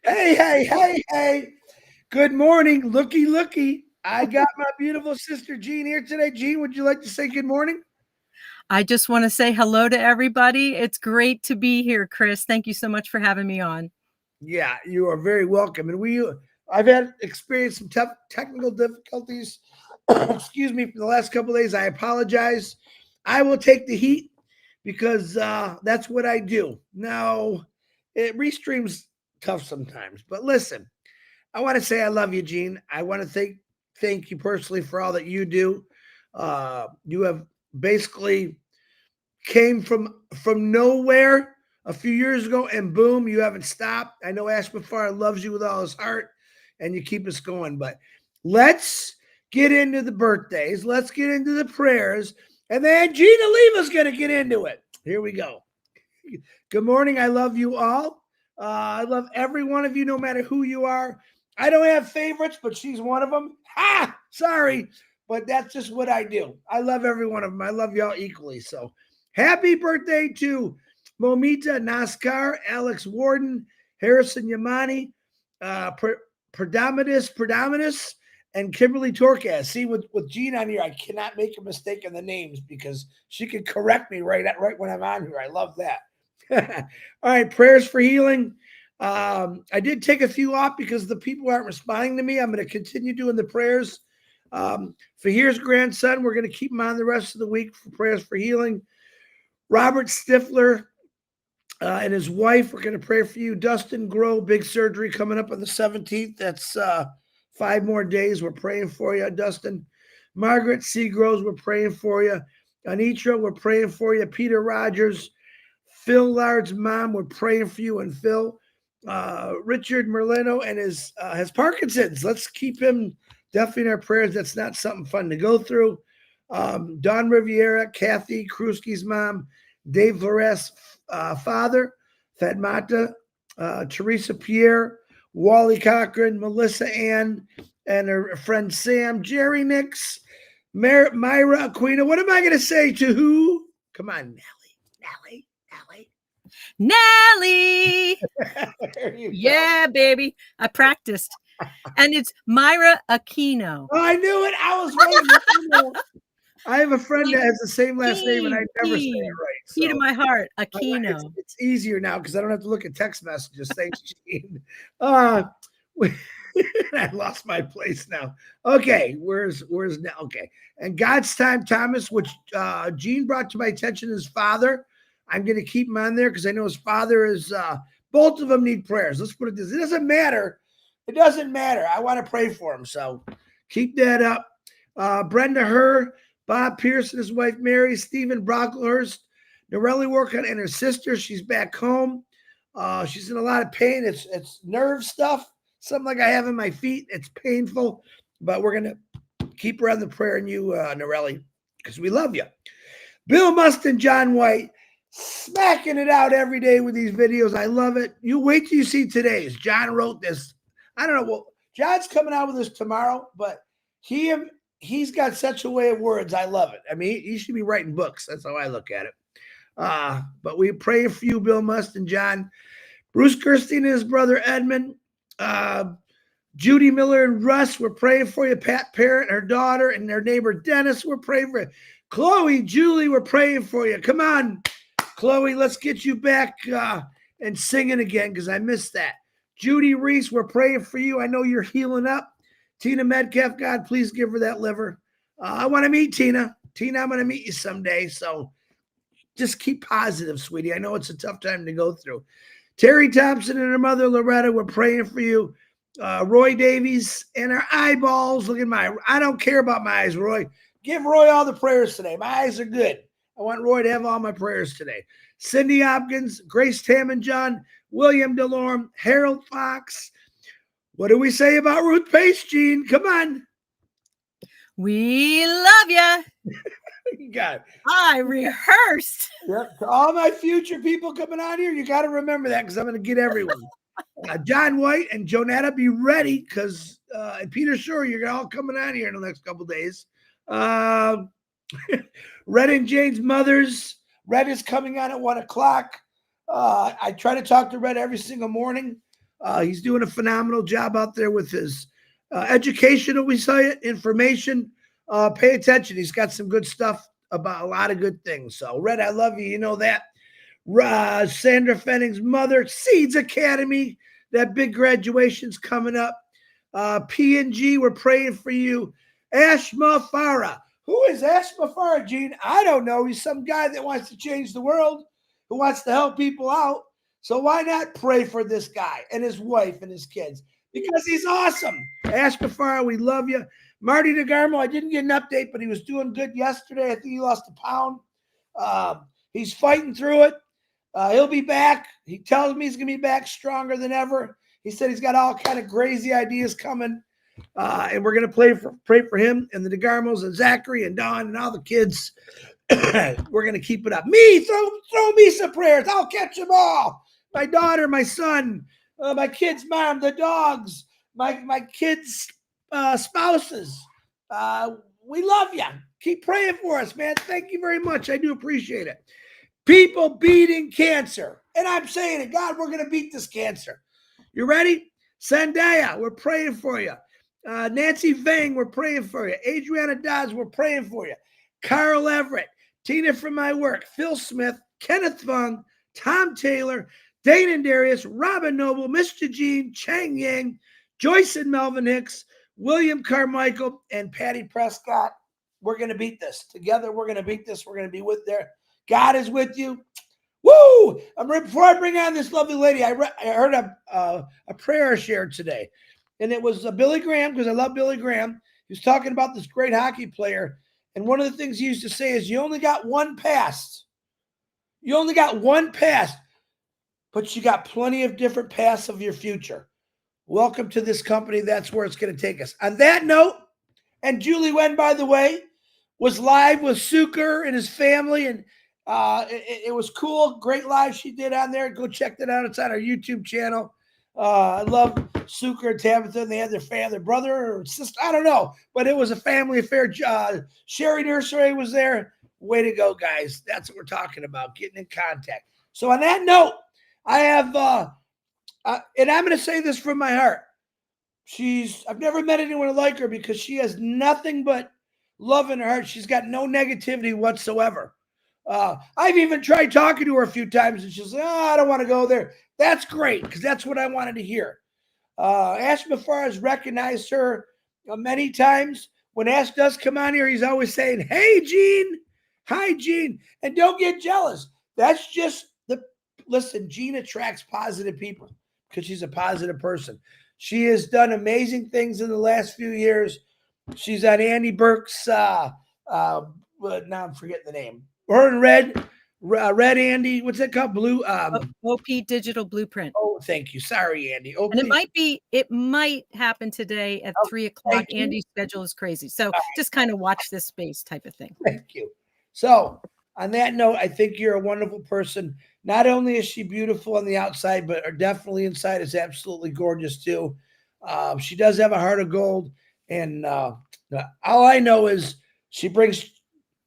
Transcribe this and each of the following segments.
Hey. Good morning. Looky. I got my beautiful sister Jean here today. Jean, would you like to say good morning? I just want to say hello to everybody. It's great to be here, Chris. Thank you so much for having me on. Yeah, you are very welcome. And I've had experienced some tough technical difficulties. Excuse me for the last couple of days. I apologize. I will take the heat because that's what I do. Now, it restreams tough sometimes, but listen, I want to say I love you, Gene. I want to thank you personally for all that you do. You have basically came from nowhere a few years ago, and boom, you haven't stopped. I know Ash Bafar loves you with all his heart, and you keep us going. But let's get into the birthdays. Let's get into the prayers, and then Gina Leva's going to get into it. Here we go. Good morning. I love you all. I love every one of you, no matter who you are. I don't have favorites, but she's one of them. Ha! Sorry, but that's just what I do. I love every one of them. I love y'all equally. So happy birthday to Momita Naskar, Alex Warden, Harrison Yamani, Predominus, and Kimberly Torcas. See, with Jean on here, I cannot make a mistake in the names because she can correct me right when I'm on here. I love that. All right, prayers for healing. I did take a few off because the people aren't responding to me. I'm going to continue doing the prayers. For here's grandson, we're going to keep him on the rest of the week for prayers for healing. Robert Stifler and his wife, we're going to pray for you. Dustin Groh, big surgery coming up on the 17th. That's 5 more days. We're praying for you, Dustin. Margaret Seagroves, we're praying for you. Anitra, we're praying for you. Peter Rogers, Phil Lard's mom, we're praying for you. And Phil, Richard Merlino and his Parkinson's. Let's keep him definitely in our prayers. That's not something fun to go through. Don Riviera, Kathy Krusky's mom, Dave Flores' father, Fatmata, Teresa Pierre, Wally Cochran, Melissa Ann, and her friend Sam, Jerry Nix, Myra Aquino. What am I going to say to who? Come on, Nellie. Nelly. Yeah, baby. I practiced. And it's Myra Aquino. Oh, I knew it. I was waiting. I have a friend that has the same last name, and I never say it right. Key to my heart, Aquino. It's easier now because I don't have to look at text messages. Thanks, Gene. I lost my place now. Okay, where's now? Okay, and God's Time Thomas, which Gene brought to my attention, his father. I'm going to keep him on there because I know his father is. Both of them need prayers. Let's put it this: it doesn't matter. It doesn't matter. I want to pray for him, so keep that up. Brenda Herr, Bob Pierce and his wife Mary, Stephen Brocklehurst, Norelli Workout and her sister. She's back home. She's in a lot of pain. It's nerve stuff. Something like I have in my feet. It's painful, but we're going to keep her on the prayer and you, Norelli, because we love you. Bill Mustin, John White, smacking it out every day with these videos. I love it. You wait till you see today's. John wrote this. I don't know. Well, John's coming out with this tomorrow, but he's got such a way of words. I love it. I mean, he should be writing books. That's how I look at it. But we pray for you, Bill Mustin, John. Bruce Kirstein and his brother Edmund. Judy Miller and Russ, we're praying for you. Pat Parent, her daughter, and their neighbor Dennis, we're praying for you. Chloe, Julie, we're praying for you. Come on, Chloe, let's get you back and singing again because I missed that. Judy Reese, we're praying for you. I know you're healing up. Tina Metcalf, God, please give her that liver. I want to meet Tina. Tina, I'm going to meet you someday. So just keep positive, sweetie. I know it's a tough time to go through. Terry Thompson and her mother, Loretta, we're praying for you. Roy Davies and her eyeballs. Look at I don't care about my eyes, Roy. Give Roy all the prayers today. My eyes are good. I want Roy to have all my prayers today. Cindy Hopkins, Grace Tammanjohn, William DeLorme, Harold Fox. What do we say about Ruth Pace, Gene? Come on. We love you. You got it. I rehearsed. Yep. To all my future people coming on here, you got to remember that because I'm going to get everyone. John White and Jonetta, be ready because and Peter Shore, you're all coming on here in the next couple of days. Red and Jane's mothers. Red is coming on at 1:00. I try to talk to Red every single morning. He's doing a phenomenal job out there with his educational, we say it, information. Pay attention. He's got some good stuff about a lot of good things. So, Red, I love you. You know that. Sandra Fenning's mother, Seeds Academy. That big graduation's coming up. P&G, we're praying for you. Ashma Farah. Who is Ashma Farah, Gene? I don't know. He's some guy that wants to change the world, who wants to help people out. So why not pray for this guy and his wife and his kids? Because he's awesome. Ashma Farah, we love you. Marty DeGarmo, I didn't get an update, but he was doing good yesterday. I think he lost a pound. He's fighting through it. He'll be back. He tells me he's going to be back stronger than ever. He said he's got all kind of crazy ideas coming. And we're going to pray for him and the DeGarmos and Zachary and Don and all the kids. We're going to keep it up. Me, throw me some prayers. I'll catch them all. My daughter, my son, my kids' mom, the dogs, my kids' spouses. We love you. Keep praying for us, man. Thank you very much. I do appreciate it. People beating cancer. And I'm saying it, God, we're going to beat this cancer. You ready? Zendaya, we're praying for you. Nancy Vang, we're praying for you. Adriana Dodds, we're praying for you. Carl Everett, Tina from my work, Phil Smith, Kenneth Fung, Tom Taylor, Dane and Darius, Robin Noble, Mr. Gene, Chang Yang, Joyce and Melvin Hicks, William Carmichael, and Patty Prescott. We're going to beat this. Together, we're going to beat this. We're going to be with there. God is with you. Woo! Before I bring on this lovely lady, I heard a prayer shared today. And it was Billy Graham, because I love Billy Graham. He was talking about this great hockey player. And one of the things he used to say is, you only got one pass. You only got one pass. But you got plenty of different paths of your future. Welcome to this company. That's where it's going to take us. On that note, and Julie Wen, by the way, was live with Suker and his family. And it was cool. Great live she did on there. Go check that out. It's on our YouTube channel. I love Suker and Tabitha. They had their brother or sister. I don't know. But it was a family affair. Sherry Nursery was there. Way to go, guys. That's what we're talking about, getting in contact. So on that note, I have, and I'm going to say this from my heart. I've never met anyone like her because she has nothing but love in her heart. She's got no negativity whatsoever. I've even tried talking to her a few times and she's like, I don't want to go there. That's great because that's what I wanted to hear. Ash Mafar has recognized her many times. When Ash does come on here, he's always saying, hey, Gene. Hi, Gene. And don't get jealous. That's just listen, Gene attracts positive people because she's a positive person. She has done amazing things in the last few years. She's on Andy Burke's, now I'm forgetting the name. Her and Red Andy, what's it called? Blue. OP Digital Blueprint. Oh, thank you. Sorry, Andy. OP. And it might happen today at 3:00. Andy's schedule is crazy. So just kind of watch this space type of thing. Thank you. So on that note, I think you're a wonderful person. Not only is she beautiful on the outside, but definitely inside is absolutely gorgeous too. She does have a heart of gold. And all I know is she brings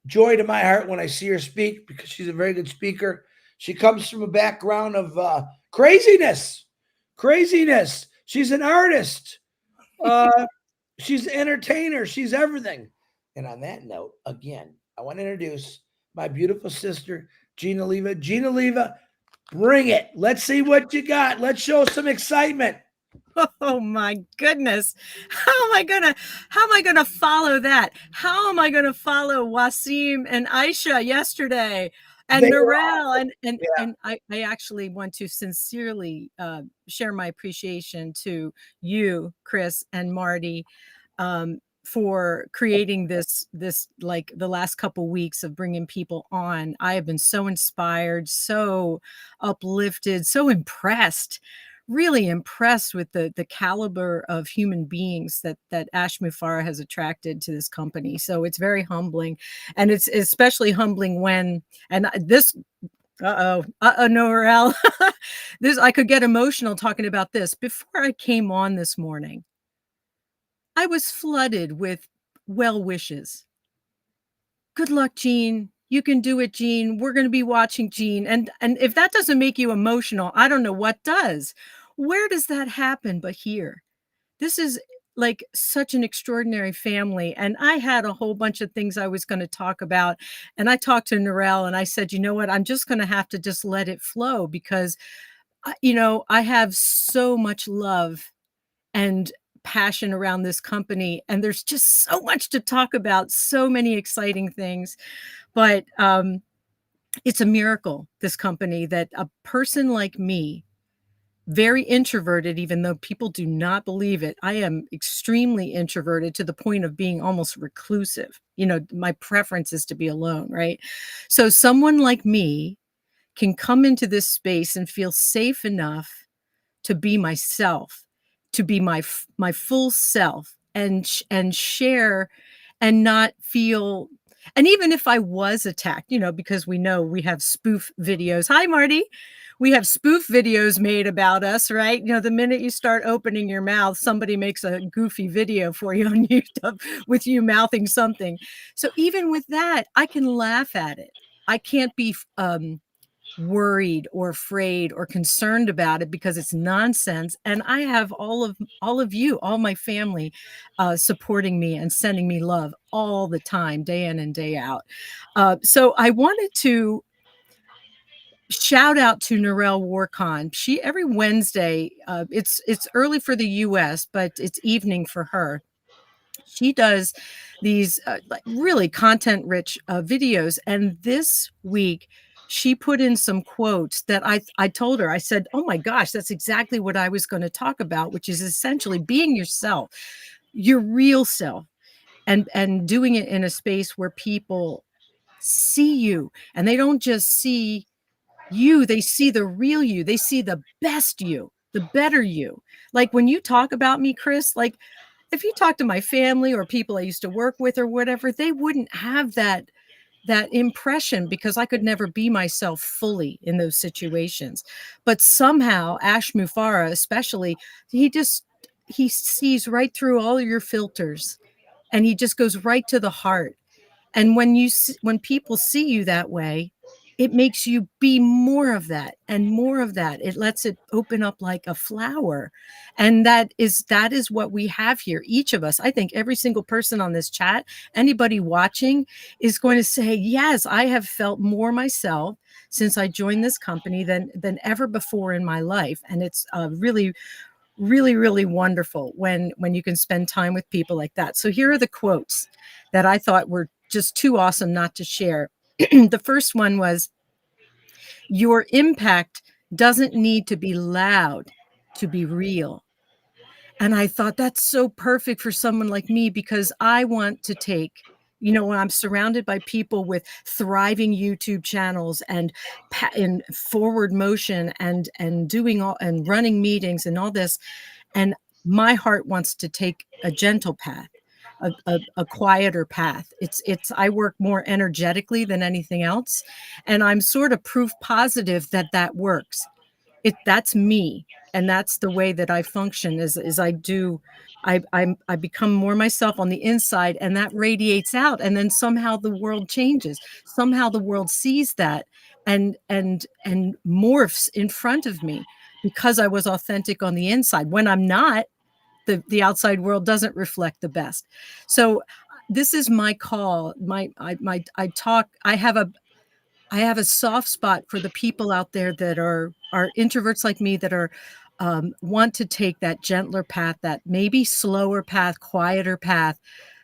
joy to my heart when I see her speak because she's a very good speaker. She comes from a background of craziness. She's an artist. She's an entertainer. She's everything. And on that note, again, I want to introduce my beautiful sister, Gina Leva. Gina Leva, bring it. Let's see what you got. Let's show some excitement. Oh my goodness. How am I gonna follow that? How am I gonna follow Wasim and Aisha yesterday and Narelle? And I actually want to sincerely share my appreciation to you, Chris and Marty, for creating this like the last couple weeks of bringing people on. I have been so inspired, so uplifted, so impressed, really impressed with the caliber of human beings that Ash Mufara has attracted to this company. So it's very humbling, and it's especially humbling when, and this, Norel, this, I could get emotional talking about this. Before I came on this morning, I was flooded with well wishes. Good luck, Gene. You can do it, Gene. We're going to be watching, Gene. And if that doesn't make you emotional, I don't know what does. Where does that happen but here? This is like such an extraordinary family. And I had a whole bunch of things I was going to talk about. And I talked to Narelle and I said, you know what? I'm just going to have to just let it flow because, I have so much love and passion around this company. And there's just so much to talk about, so many exciting things. But it's a miracle, this company, that a person like me, very introverted, even though people do not believe it. I am extremely introverted to the point of being almost reclusive. My preference is to be alone, right? So someone like me can come into this space and feel safe enough to be myself, to be my full self, and share and not feel. And even if I was attacked, because we know we have spoof videos. Hi, Marty. We have spoof videos made about us, right? The minute you start opening your mouth, somebody makes a goofy video for you on YouTube with you mouthing something. So even with that, I can laugh at it. I can't be worried or afraid or concerned about it because it's nonsense. And I have all of you, all my family, supporting me and sending me love all the time, day in and day out. So I wanted to shout out to Narelle Warcon. She every Wednesday, it's early for the US, but it's evening for her. She does these like really content rich videos. And this week she put in some quotes that I told her, I said, oh my gosh, that's exactly what I was going to talk about, which is essentially being yourself, your real self, and doing it in a space where people see you and they don't just see you, they see the real you, they see the best you, the better you. Like when you talk about me, Chris, like if you talk to my family or people I used to work with or whatever, they wouldn't have that impression because I could never be myself fully in those situations. But somehow Ash Mufara, especially, he sees right through all your filters and he just goes right to the heart. And when people see you that way, it makes you be more of that and more of that. It lets it open up like a flower. And that is what we have here. Each of us, I think every single person on this chat, anybody watching is going to say, yes, I have felt more myself since I joined this company than ever before in my life. And it's really, really, really wonderful when you can spend time with people like that. So here are the quotes that I thought were just too awesome not to share. The first one was, your impact doesn't need to be loud to be real. And I thought that's so perfect for someone like me because I want to take, when I'm surrounded by people with thriving YouTube channels and in forward motion and doing all and running meetings and all this. And my heart wants to take a gentle path, a quieter path. I work more energetically than anything else. And I'm sort of proof positive that works. That's me. And that's the way that I function is I become more myself on the inside and that radiates out. And then somehow the world changes. Somehow the world sees that and morphs in front of me because I was authentic on the inside. When I'm not, the outside world doesn't reflect the best. So this is my call. I have a soft spot for the people out there that are introverts like me that are want to take that gentler path, that maybe slower path, quieter path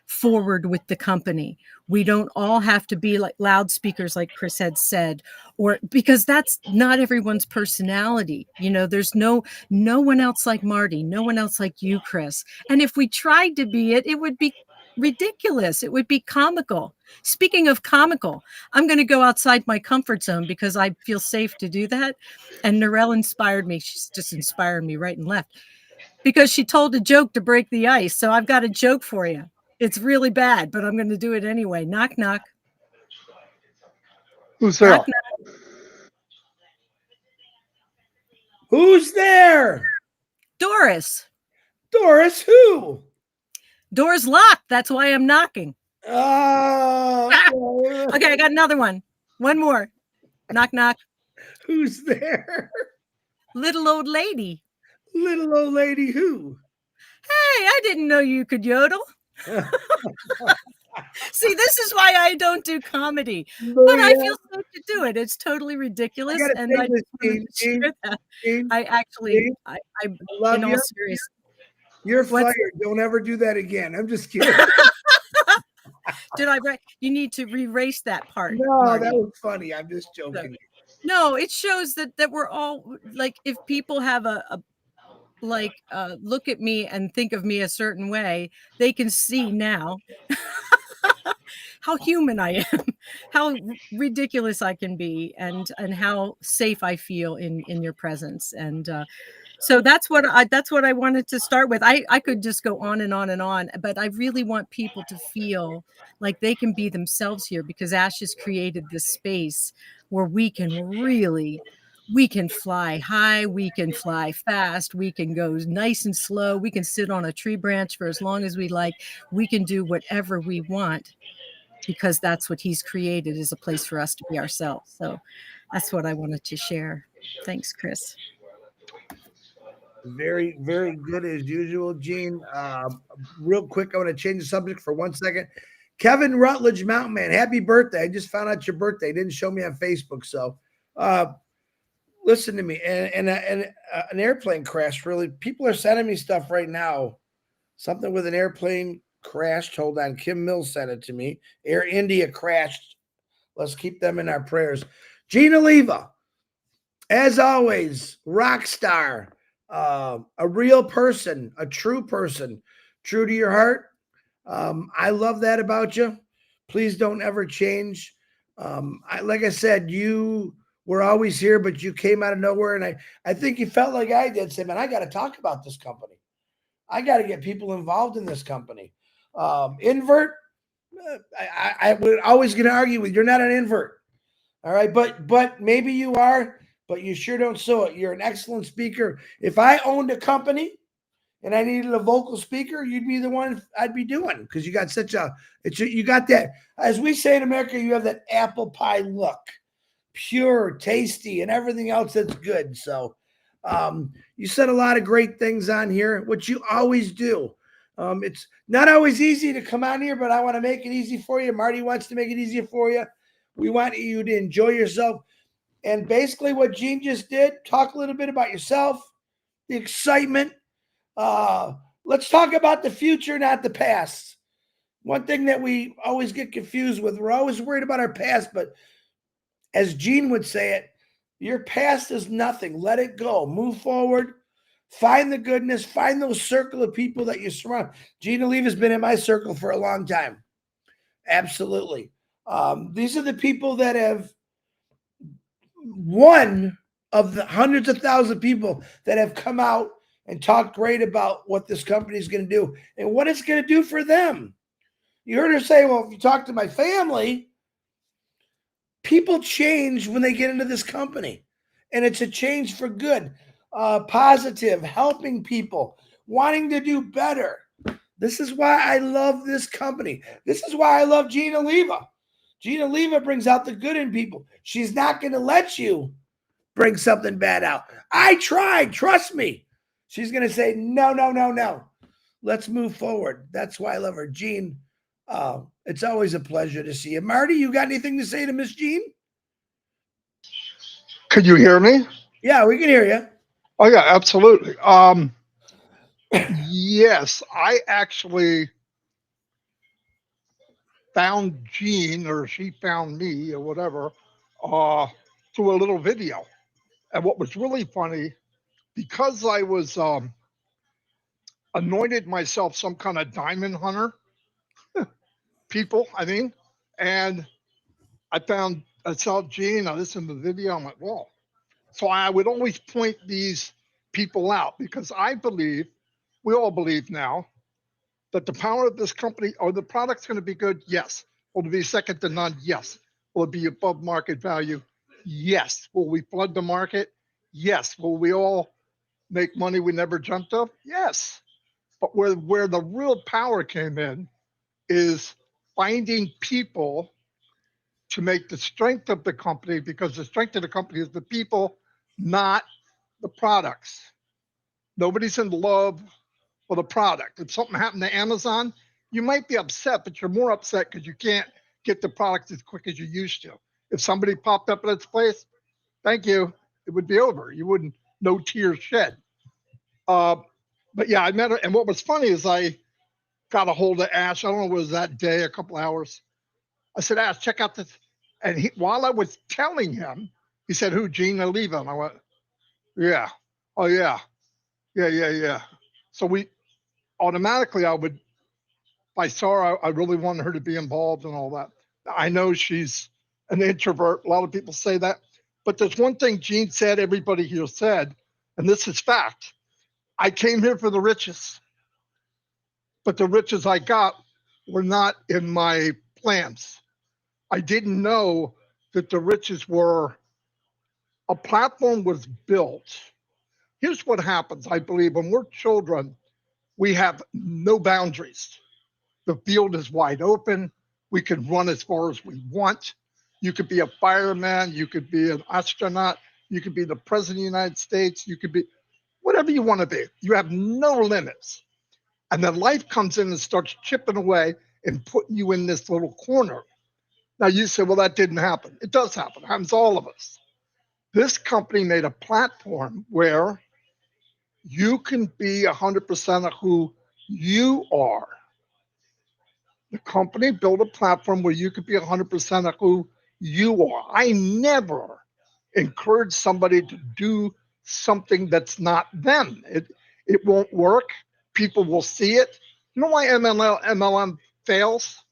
forward with the company. We don't all have to be like loudspeakers, like Chris had said, or because that's not everyone's personality. There's no one else like Marty, no one else like you, Chris. And if we tried to be it, it would be ridiculous. It would be comical. Speaking of comical, I'm going to go outside my comfort zone because I feel safe to do that. And Narelle inspired me. She's just inspired me right and left because she told a joke to break the ice. So I've got a joke for you. It's really bad, but I'm going to do it anyway. Knock, knock. Who's there? Knock, knock. Who's there? Doris. Doris, who? Door's locked. That's why I'm knocking. Oh. Okay, I got another one. One more. Knock, knock. Who's there? Little old lady. Little old lady who? Hey, I didn't know you could yodel. See, this is why I don't do comedy, but I feel so to do it. It's totally I ridiculous, gotta and say I this, just wanted to Gene, share that. Gene, I actually, Gene, I I love in all you. seriousness. You're What's fired. Don't ever do that again. I'm just kidding. did I write? You need to erase that part, No, that Marty. was funny. I'm just So, joking. no, it shows that we're all like, if people have a like look at me and think of me a certain way, they can see now how human I am, how ridiculous I can be, and how safe I feel in your presence. And so that's what I wanted to start with. I could just go on and on and on, but I really want people to feel like they can be themselves here, because Ash has created this space where we can fly high, we can fly fast, we can go nice and slow, we can sit on a tree branch for as long as we like, we can do whatever we want, because that's what he's created, is a place for us to be ourselves. So that's what I wanted to share. Thanks, Chris. Very, very good as usual, Gene. Real quick, I want to change the subject for 1 second. Kevin Rutledge, Mountain Man, happy birthday. I just found out your birthday. Didn't show me on Facebook. So uh, listen to me. And an airplane crash, really. People are sending me stuff right now. Something with an airplane crashed. Hold on. Kim Mills sent it to me. Air India crashed. Let's keep them in our prayers. Gina Leva, as always, rock star, a real person, a true person, true to your heart. I love that about you. Please don't ever change. Like I said, you were always here, but you came out of nowhere. And I think you felt like I did, say, man, I got to talk about this company. I got to get people involved in this company. Invert, I would always going to argue with, you're not an invert. All right, but maybe you are, but you sure don't sew it. You're an excellent speaker. If I owned a company and I needed a vocal speaker, you'd be the one I'd be doing, because you got you got that, as we say in America, you have that apple pie look, pure, tasty, and everything else that's good. So you said a lot of great things on here, which you always do. It's not always easy to come on here, but I want to make it easy for you. Marty wants to make it easier for you. We want you to enjoy yourself. And basically, what Gene just did, talk a little bit about yourself, the excitement. Let's talk about the future, not the past. One thing that we always get confused with, we're always worried about our past, but as Gene would say it, your past is nothing. Let it go. Move forward. Find the goodness. Find those circle of people that you surround. Gina Leva has been in my circle for a long time. Absolutely. These are the people that have one of the hundreds of thousands of people that have come out and talked great about what this company is going to do and what it's going to do for them. You heard her say, well, if you talk to my family, people change when they get into this company. And it's a change for good, positive, helping people, wanting to do better. This is why I love this company. This is why I love Gina Leva. Gina Leva brings out the good in people. She's not going to let you bring something bad out. I tried, trust me. She's going to say, no, no, no, no. Let's move forward. That's why I love her. Gene, it's always a pleasure to see you. Marty, you got anything to say to Miss Jean? Could you hear me? Yeah, we can hear you. Oh yeah, absolutely. Yes, I actually found Jean, or she found me, or whatever, uh, through a little video. And what was really funny, because I was anointed myself some kind of diamond hunter, people, I mean, and I saw Jean, I listened to the video, I'm like, whoa. So I would always point these people out, because I believe, we all believe now, that the power of this company, or the product's going to be good? Yes. Will it be second to none? Yes. Will it be above market value? Yes. Will we flood the market? Yes. Will we all make money we never dreamt of? Yes. But where the real power came in is finding people to make the strength of the company, because the strength of the company is the people, not the products. Nobody's in love with a product. If something happened to Amazon, you might be upset, but you're more upset because you can't get the product as quick as you used to. If somebody popped up at its place, thank you, it would be over. You wouldn't, no tears shed. But yeah, I met her. And what was funny is I got a hold of Ash. I don't know, it was that day, a couple hours. I said, Ash, check out this. And while I was telling him, he said, who, Gina, Leva? And I went, yeah. Oh, yeah. Yeah. So we automatically, if I saw her, I really wanted her to be involved and all that. I know she's an introvert. A lot of people say that. But there's one thing Gene said, everybody here said, and this is fact. I came here for the riches, but the riches I got were not in my plans. I didn't know that the riches were, a platform was built. Here's what happens, I believe, when we're children, we have no boundaries. The field is wide open. We can run as far as we want. You could be a fireman. You could be an astronaut. You could be the president of the United States. You could be whatever you want to be. You have no limits. And then life comes in and starts chipping away and putting you in this little corner. Now you say, well, that didn't happen. It does happen. It happens to all of us. This company made a platform where you can be 100% of who you are. The company built a platform where you could be 100% of who you are. I never encourage somebody to do something that's not them. It won't work. People will see it. You know why MLM fails?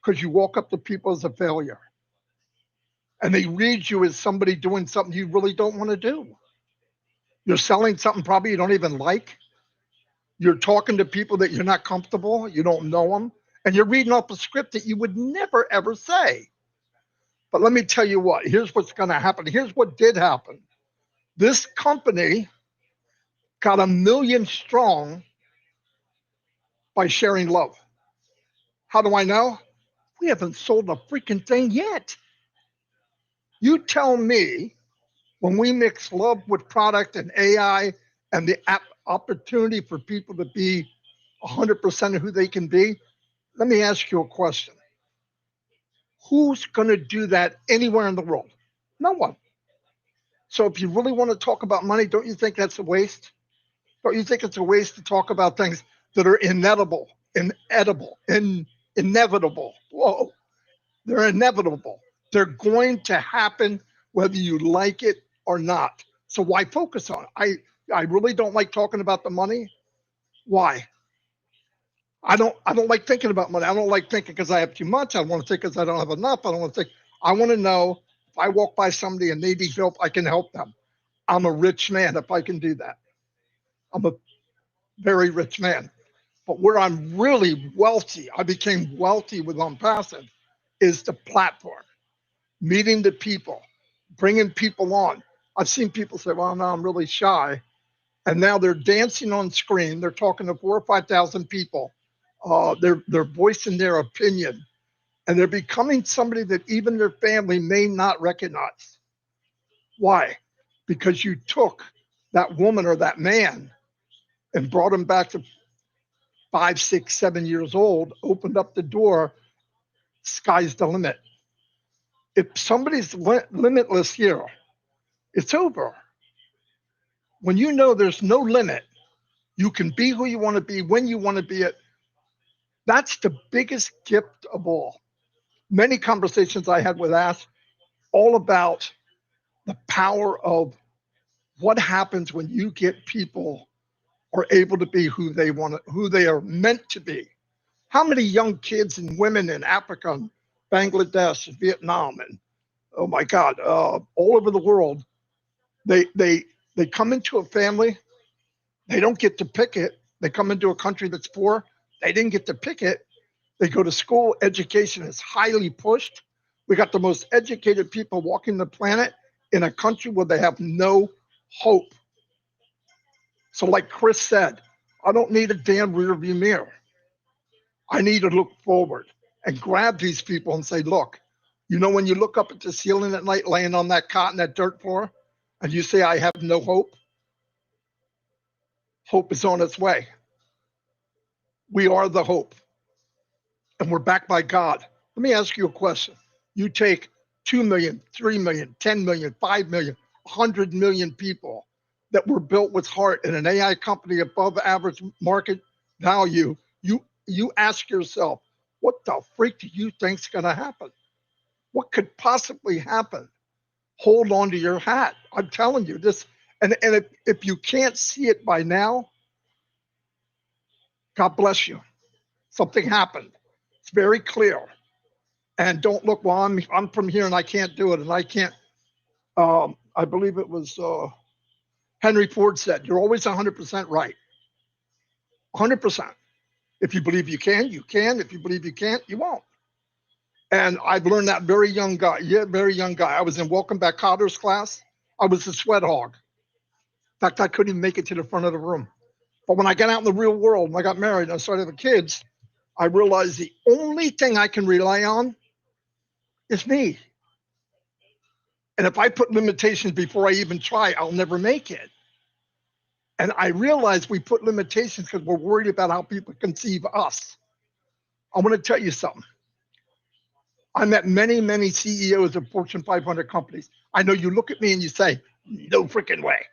Because you walk up to people as a failure. And they read you as somebody doing something you really don't want to do. You're selling something probably you don't even like. You're talking to people that you're not comfortable. You don't know them. And you're reading off a script that you would never, ever say. But let me tell you what, here's what's going to happen. Here's what did happen. This company got 1 million strong by sharing love. How do I know? We haven't sold a freaking thing yet. You tell me, when we mix love with product and AI and the opportunity for people to be 100% of who they can be, let me ask you a question. Who's going to do that anywhere in the world? No one. So if you really want to talk about money, don't you think that's a waste? Don't you think it's a waste to talk about things that are inevitable? Whoa, they're inevitable. They're going to happen whether you like it or not. So why focus on it? I really don't like talking about the money. Why? I don't like thinking about money. I don't like thinking because I have too much. I don't want to think because I don't have enough. I don't want to think. I want to know if I walk by somebody and they need help, I can help them. I'm a rich man if I can do that. I'm a very rich man. But where I'm really wealthy, I became wealthy with OnPassive, is the platform, meeting the people, bringing people on. I've seen people say, well, no, I'm really shy. And now they're dancing on screen. They're talking to 4,000 or 5,000 people. They're voicing their opinion. And they're becoming somebody that even their family may not recognize. Why? Because you took that woman or that man and brought them back to 5, 6, 7 years old, opened up the door, sky's the limit. If somebody's limitless here, it's over. When you know there's no limit, you can be who you want to be, when you want to be it. That's the biggest gift of all. Many conversations I had with Ash, all about the power of what happens when you get people are able to be who they want to, who they are meant to be. How many young kids and women in Africa and Bangladesh and Vietnam and, oh my God, all over the world, they come into a family, they don't get to pick it. They come into a country that's poor, they didn't get to pick it. They go to school, education is highly pushed. We got the most educated people walking the planet in a country where they have no hope. So like Chris said, I don't need a damn rear view mirror. I need to look forward and grab these people and say, look, you know, when you look up at the ceiling at night, laying on that cot and that dirt floor, and you say, I have no hope, Hope is on its way. We are the hope, and we're backed by God. Let me ask you a question. You take 2 million, 3 million, 10 million, 5 million, 100 million people that were built with heart in an AI company above average market value. You ask yourself, what the freak do you think's going to happen? What could possibly happen? Hold on to your hat. I'm telling you this. And if you can't see it by now, God bless you. Something happened. It's very clear. And don't look, well, I'm from here and I can't do it. And I can't, I believe it was Henry Ford said, you're always 100% right. 100%. If you believe you can, you can. If you believe you can't, you won't. And I've learned that very young guy. Yeah, very young guy. I was in Welcome Back Cotter's class. I was a sweat hog. In fact, I couldn't even make it to the front of the room. But when I got out in the real world, when I got married and I started having kids, I realized the only thing I can rely on is me. And if I put limitations before I even try, I'll never make it. And I realized we put limitations because we're worried about how people conceive us. I want to tell you something. I met many, many CEOs of Fortune 500 companies. I know you look at me and you say, no freaking way.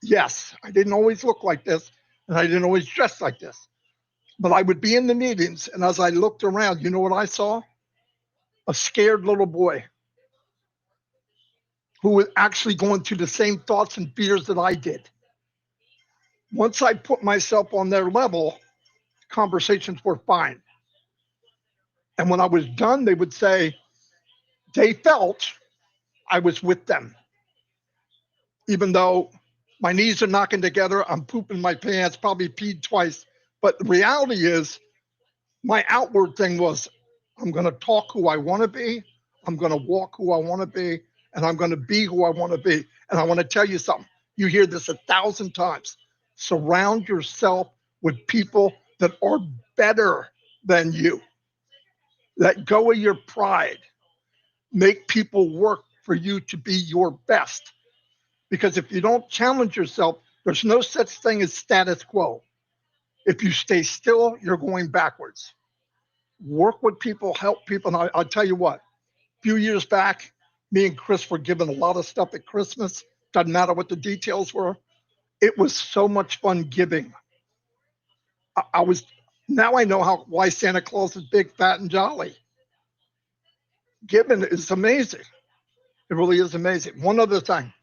Yes, I didn't always look like this, and I didn't always dress like this. But I would be in the meetings, and as I looked around, you know what I saw? A scared little boy who was actually going through the same thoughts and fears that I did. Once I put myself on their level, conversations were fine. And when I was done, they would say, they felt I was with them. Even though my knees are knocking together, I'm pooping my pants, probably peed twice. But the reality is, my outward thing was, I'm going to talk who I want to be, I'm going to walk who I want to be, and I'm going to be who I want to be. And I want to tell you something. You hear this 1,000 times. Surround yourself with people that are better than you. Let go of your pride. Make people work for you to be your best. Because if you don't challenge yourself, there's no such thing as status quo. If you stay still, you're going backwards. Work with people, help people. And I'll tell you what, a few years back, me and Chris were given a lot of stuff at Christmas. Doesn't matter what the details were. It was so much fun giving. Now I know why Santa Claus is big, fat, and jolly. Giving is amazing. It really is amazing. One other thing.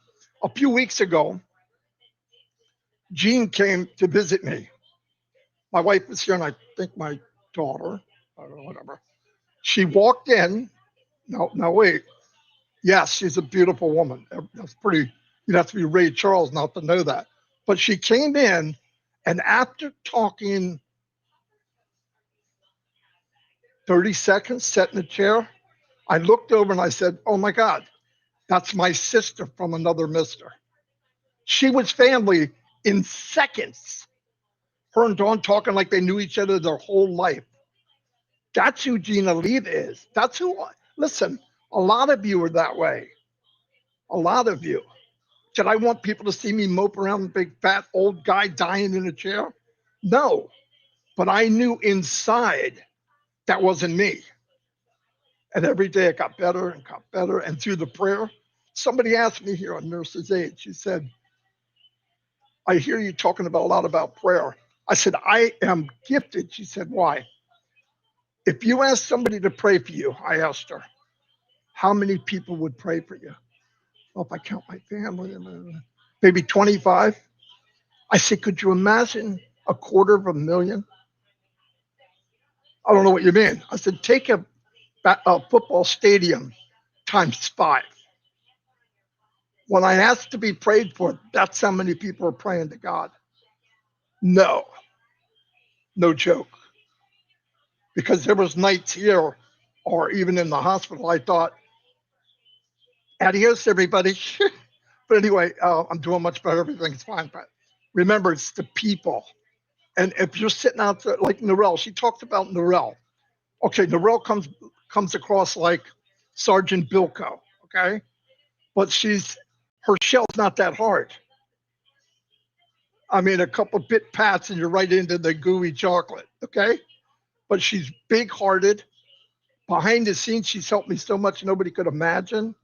A few weeks ago, Gina came to visit me. My wife was here, and I think my daughter, I don't know, whatever. She walked in. No, wait. Yes, she's a beautiful woman. That's pretty. You'd have to be Ray Charles not to know that. But she came in, and after talking 30 seconds, sat in the chair, I looked over and I said, oh my God, that's my sister from another mister. She was family in seconds. Her and Dawn talking like they knew each other their whole life. That's who Gina Leva is. That's who, listen, a lot of you are that way. A lot of you. Did I want people to see me mope around a big fat old guy dying in a chair? No. But I knew inside that wasn't me. And every day it got better and got better. And through the prayer, somebody asked me here on Nurse's Aid, she said, I hear you talking about a lot about prayer. I said, I am gifted. She said, why? If you ask somebody to pray for you, I asked her, how many people would pray for you? Well, if I count my family, maybe 25. I said, could you imagine 250,000? I don't know what you mean. I said, take a football stadium times 5. When I asked to be prayed for, that's how many people are praying to God. No joke. Because there was nights here or even in the hospital, I thought, adios, everybody. But anyway, I'm doing much better. Everything's fine. But remember, it's the people. And if you're sitting out there like Norel, she talked about Norel. Okay, Norel comes across like Sergeant Bilko, okay? But her shell's not that hard. I mean, a couple bit pats and you're right into the gooey chocolate. Okay. But she's big hearted. Behind the scenes, she's helped me so much nobody could imagine.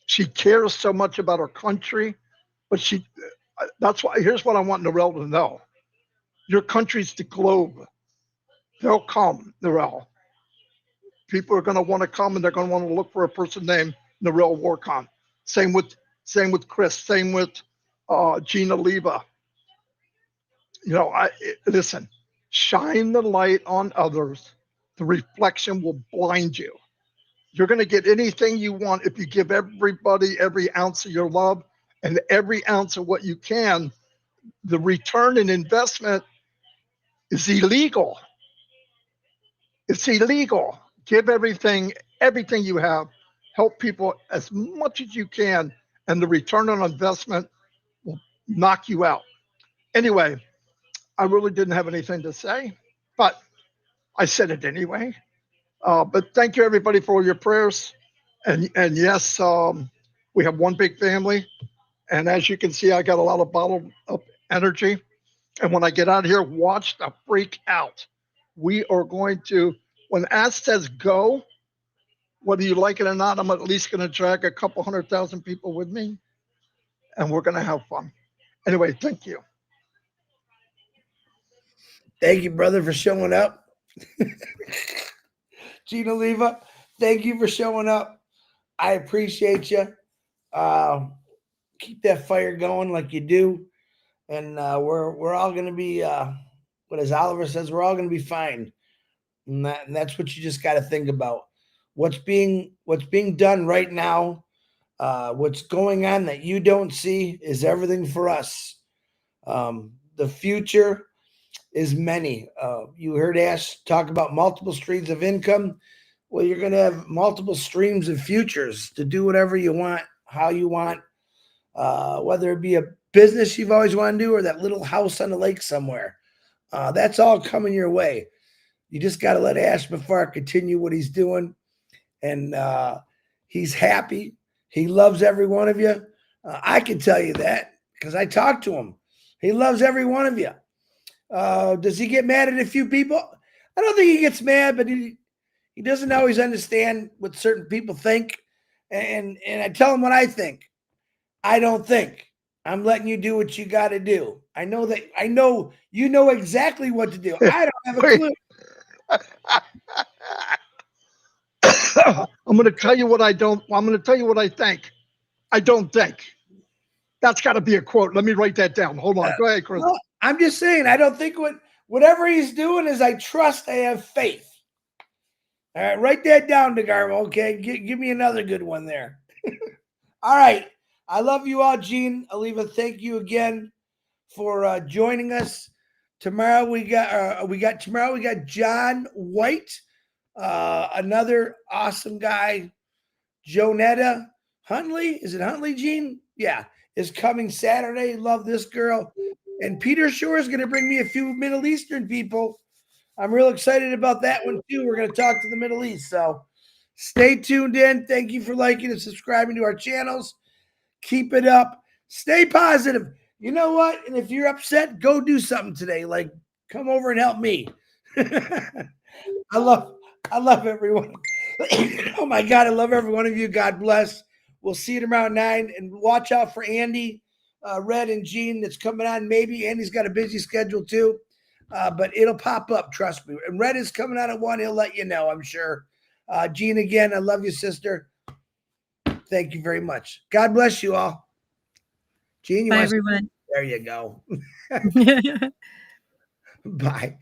She cares so much about her country. But that's why, here's what I want Narelle to know. Your country's the globe. They'll come, Narelle. People are going to want to come and they're going to want to look for a person named Narelle Warcon. Same with Chris. Same with Gina Leva. You know, listen. Shine the light on others. The reflection will blind you. You're going to get anything you want if you give everybody every ounce of your love and every ounce of what you can. The return in investment is illegal. It's illegal. Give everything you have. Help people as much as you can, and the return on investment will knock you out. Anyway, I really didn't have anything to say, but I said it anyway. But thank you, everybody, for all your prayers. And yes, we have one big family. And as you can see, I got a lot of bottled up energy. And when I get out of here, watch the freak out. We are going to, when Ask says go, whether you like it or not, I'm at least going to drag a couple 100,000 people with me. And we're going to have fun. Anyway, thank you. Thank you, brother, for showing up. Gina Leva, thank you for showing up. I appreciate you. Keep that fire going like you do. And we're all going to be, what as Oliver says, we're all going to be fine. And that's what you just got to think about. What's being done right now, what's going on that you don't see is everything for us. The future is many. You heard Ash talk about multiple streams of income. Well, you're going to have multiple streams of futures to do whatever you want, how you want, whether it be a business you've always wanted to do or that little house on the lake somewhere. That's all coming your way. You just got to let Ash Mafar continue what he's doing. And he's happy. He loves every one of you. I can tell you that because I talked to him. He loves every one of you. Does he get mad at a few people? I don't think he gets mad, but he doesn't always understand what certain people think. And I tell him what I think. I don't think. I'm letting you do what you got to do. I know you know exactly what to do. I don't have a clue. I'm going to tell you what I don't. I'm going to tell you what I think. I don't think. That's got to be a quote. Let me write that down. Hold on. Go ahead, Chris. No, I'm just saying, I don't think whatever he's doing is I trust, I have faith. All right, write that down, DeGarmo. Okay, give me another good one there. All right. I love you all, Gene. Oliva, thank you again for joining us. Tomorrow we got John White, another awesome guy. Jonetta Huntley, is it Huntley, Gene? Yeah, is coming Saturday. Love this girl. And Peter Shore is going to bring me a few Middle Eastern people. I'm real excited about that one too. We're going to talk to the Middle East. So stay tuned in. Thank you for liking and subscribing to our channels. Keep it up. Stay positive. You know what? And if you're upset, go do something today. Like come over and help me. I love everyone. Oh my God, I love every one of you. God bless. We'll see you tomorrow 9. And watch out for Andy, Red, and Gene that's coming on. Maybe Andy's got a busy schedule too, but it'll pop up. Trust me. And Red is coming on at 1. He'll let you know, I'm sure. Gene, again, I love you, sister. Thank you very much. God bless you all. Gene, you Bye, everyone. There you go. Bye.